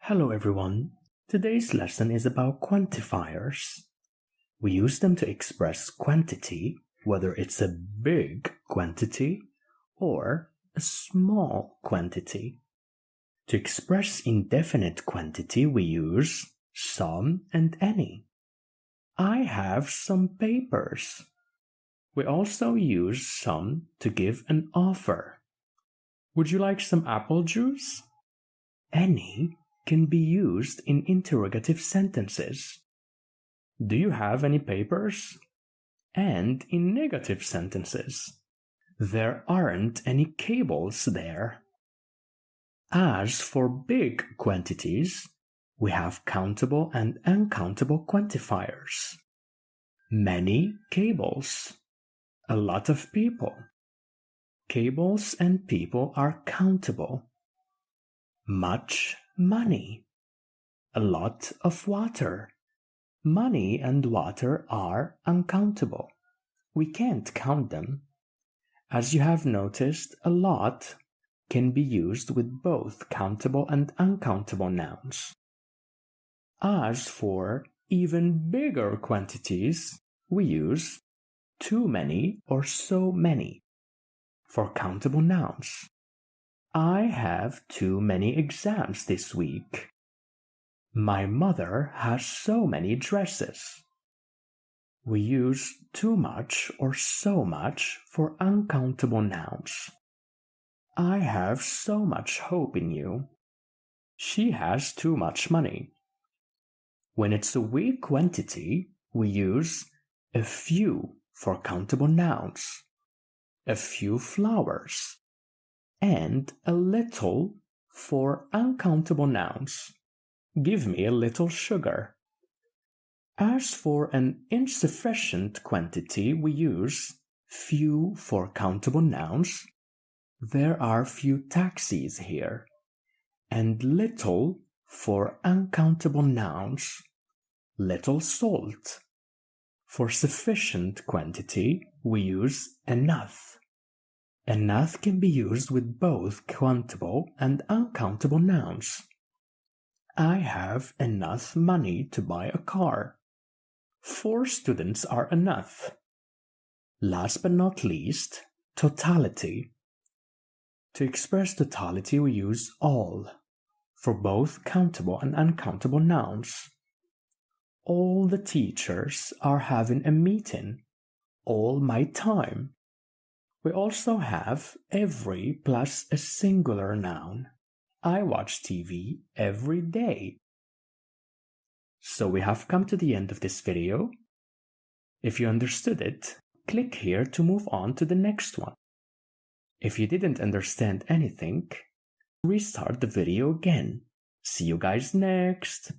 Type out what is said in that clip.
Hello everyone. Today's lesson is about quantifiers. We use them to express quantity, whether it's a big quantity or a small quantity. To express indefinite quantity, we use some and any. I have some papers. We also use some to give an offer. Would you like some apple juice? Any can be used in interrogative sentences. Do you have any papers? And in negative sentences. There aren't any cables there. As for big quantities, we have countable and uncountable quantifiers. Many cables. A lot of people. Cables and people are countable. Much money. A lot of water. Money and water are uncountable. We can't count them. As you have noticed, a lot can be used with both countable and uncountable nouns. As for even bigger quantities, we use too many or so many. For countable nouns, I have too many exams this week. My mother has so many dresses. We use too much or so much for uncountable nouns. I have so much hope in you. She has too much money. When it's a weak quantity, we use a few for countable nouns, a few flowers, and a little for uncountable nouns. Give me a little sugar. As for an insufficient quantity, we use few for countable nouns. There are few taxis here. And little for uncountable nouns. Little salt. For sufficient quantity, we use enough. Enough can be used with both countable and uncountable nouns. I have enough money to buy a car. 4 students are enough. Last but not least, totality. To express totality, we use all for both countable and uncountable nouns. All the teachers are having a meeting. All my time. We also have every plus a singular noun. I watch TV every day. So we have come to the end of this video. If you understood it, click here to move on to the next one. If you didn't understand anything, restart the video again. See you guys next!